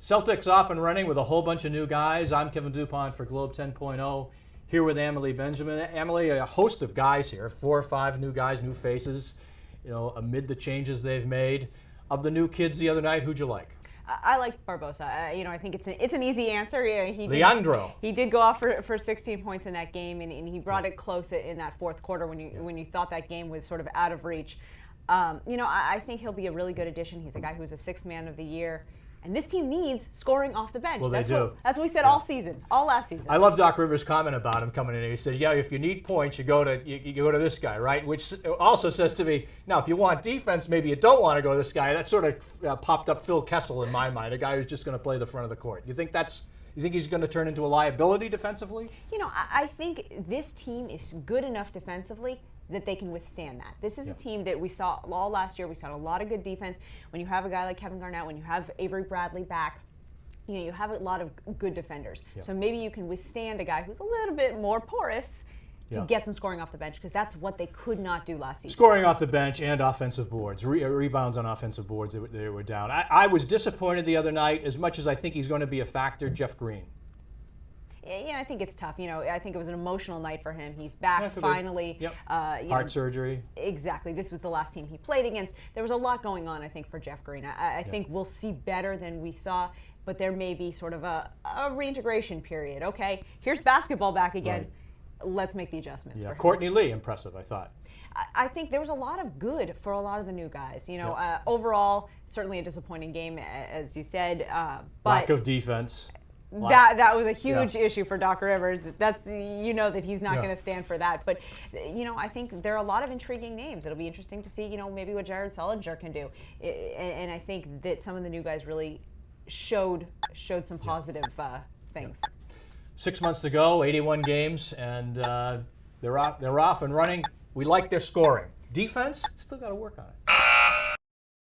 Celtics off and running with a whole bunch of new guys. I'm Kevin Dupont for Globe 10.0, here with Amalie Benjamin. Amalie, a host of guys here, 4 or 5 new guys, new faces, amid the changes they've made. Of the new kids the other night, who'd you like? I like Barbosa. I think it's an easy answer. Leandro. He did go off for 16 points in that game, and he brought it close in that fourth quarter when you thought that game was sort of out of reach. I think he'll be a really good addition. He's a guy who was a 6th man of the year. And this team needs scoring off the bench. Well, that's they do. That's what we said all season, all last season. I love Doc Rivers' comment about him coming in. He said, "Yeah, if you need points, you go to this guy, right?" Which also says to me, now if you want defense, maybe you don't want to go to this guy. That sort of popped up Phil Kessel in my mind, a guy who's just going to play the front of the court. You think he's going to turn into a liability defensively? I think this team is good enough defensively that they can withstand that. This is a team that we saw all last year. We saw a lot of good defense. When you have a guy like Kevin Garnett, when you have Avery Bradley back, you have a lot of good defenders. Yeah. So maybe you can withstand a guy who's a little bit more porous to get some scoring off the bench, because that's what they could not do last season. Scoring off the bench and offensive boards, rebounds on offensive boards, they were down. I was disappointed the other night, as much as I think he's going to be a factor, Jeff Green. I think it's tough. I think it was an emotional night for him. He's back finally. Yep. Heart surgery. Exactly. This was the last team he played against. There was a lot going on, I think, for Jeff Green. I think we'll see better than we saw, but there may be sort of a reintegration period. Okay, here's basketball back again. Right. Let's make the adjustments. Yeah. For him. Courtney Lee, impressive, I thought. I think there was a lot of good for a lot of the new guys. Overall, certainly a disappointing game, as you said. But lack of defense. That was a huge issue for Doc Rivers. That's that he's not going to stand for that. But I think there are a lot of intriguing names. It'll be interesting to see maybe what Jared Sullinger can do. And I think that some of the new guys really showed some positive things. 6 months to go, 81 games, and they're off and running. We like their scoring. Defense, still got to work on it.